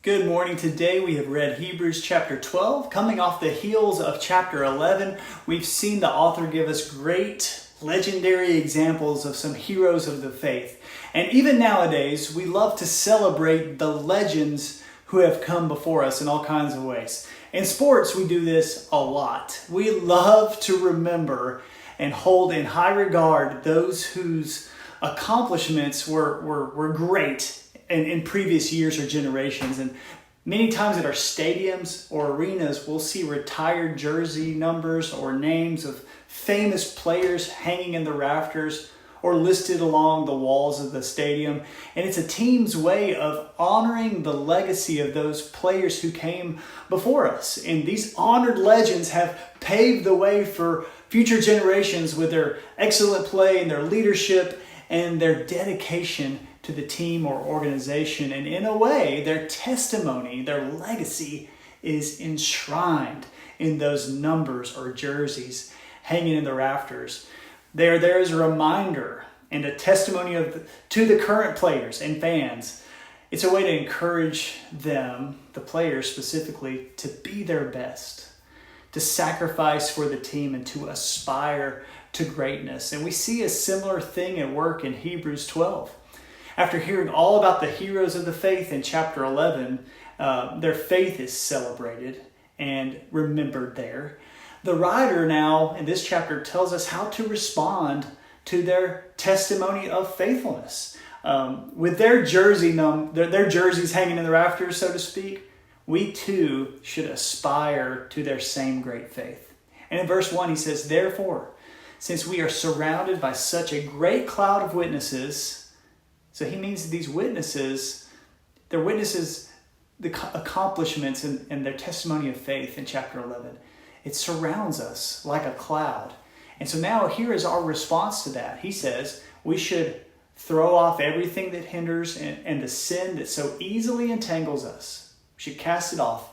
Good morning. Today we have read Hebrews chapter 12. Coming off the heels of chapter 11, we've seen the author give us great legendary examples of some heroes of the faith. And even nowadays, we love to celebrate the legends who have come before us in all kinds of ways. In sports, we do this a lot. We love to remember and hold in high regard those whose accomplishments were great in previous years or generations. And many times at our stadiums or arenas, we'll see retired jersey numbers or names of famous players hanging in the rafters or listed along the walls of the stadium. And it's a team's way of honoring the legacy of those players who came before us. And these honored legends have paved the way for future generations with their excellent play and their leadership and their dedication to the team or organization. And in a way, their testimony, their legacy is enshrined in those numbers or jerseys hanging in the rafters. They are there as a reminder and a testimony to the current players and fans. It's a way to encourage them, the players specifically, to be their best, to sacrifice for the team and to aspire to greatness. And we see a similar thing at work in Hebrews 12. After hearing all about the heroes of the faith in chapter 11, their faith is celebrated and remembered there. The writer now in this chapter tells us how to respond to their testimony of faithfulness. With their their jerseys hanging in the rafters, so to speak, we too should aspire to their same great faith. And in verse 1 he says, "Therefore, since we are surrounded by such a great cloud of witnesses," so he means these witnesses, they're witnesses, the accomplishments and their testimony of faith in chapter 11. It surrounds us like a cloud. And so now here is our response to that. He says we should throw off everything that hinders and the sin that so easily entangles us. We should cast it off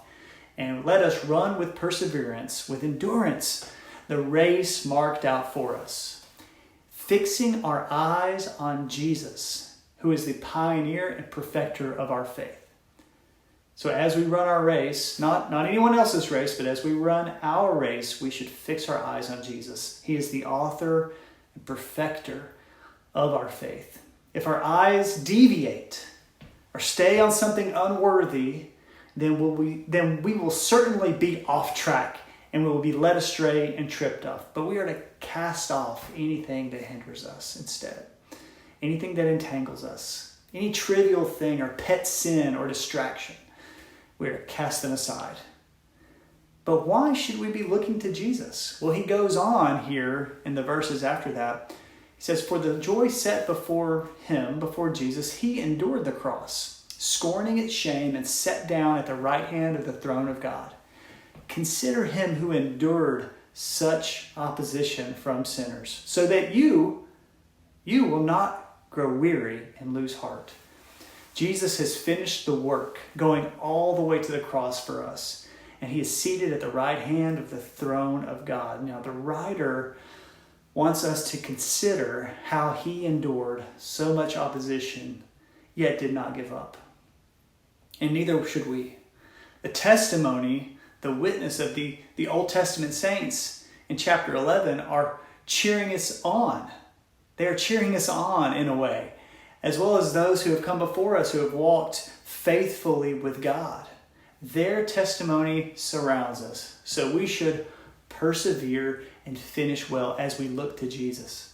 and let us run with perseverance, with endurance, the race marked out for us, fixing our eyes on Jesus, who is the pioneer and perfecter of our faith. So as we run our race, not anyone else's race, but as we run our race, we should fix our eyes on Jesus. He is the author and perfecter of our faith. If our eyes deviate or stay on something unworthy, then we will certainly be off track and we will be led astray and tripped up. But we are to cast off anything that hinders us instead. Anything that entangles us, any trivial thing or pet sin or distraction, we are to cast them aside. But why should we be looking to Jesus? Well, he goes on here in the verses after that. He says, "For the joy set before him," before Jesus, he endured the cross, scorning its shame, and sat down at the right hand of the throne of God. Consider him who endured such opposition from sinners, so that you will not grow weary and lose heart. Jesus has finished the work, going all the way to the cross for us, and he is seated at the right hand of the throne of God. Now, the writer wants us to consider how he endured so much opposition, yet did not give up. And neither should we. The testimony, the witness of the Old Testament saints in chapter 11 are cheering us on. They are cheering us on in a way, as well as those who have come before us who have walked faithfully with God. Their testimony surrounds us, so we should persevere and finish well as we look to Jesus.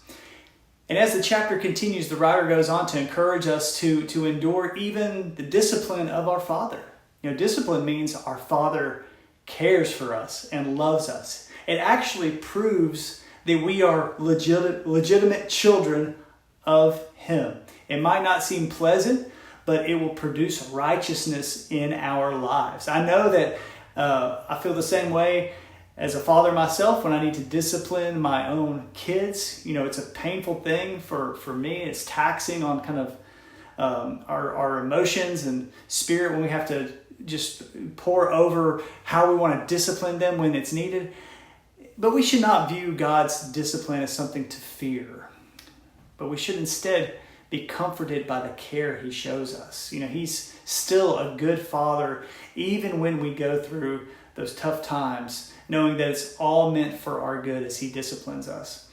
And as the chapter continues, the writer goes on to encourage us to endure even the discipline of our Father. Discipline means our Father cares for us and loves us. It actually proves that we are legitimate children of him. It might not seem pleasant, but it will produce righteousness in our lives. I know that I feel the same way as a father myself when I need to discipline my own kids. It's a painful thing for me. It's taxing on kind of our emotions and spirit when we have to just pour over how we want to discipline them when it's needed. But we should not view God's discipline as something to fear. But we should instead be comforted by the care he shows us. You know, he's still a good father, even when we go through those tough times, knowing that it's all meant for our good as he disciplines us.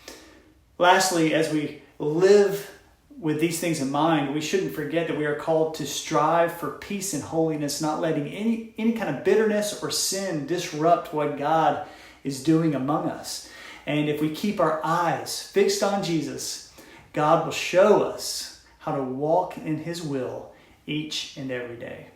Lastly, as we live with these things in mind, we shouldn't forget that we are called to strive for peace and holiness, not letting any kind of bitterness or sin disrupt what God is doing among us. And if we keep our eyes fixed on Jesus, God will show us how to walk in his will each and every day.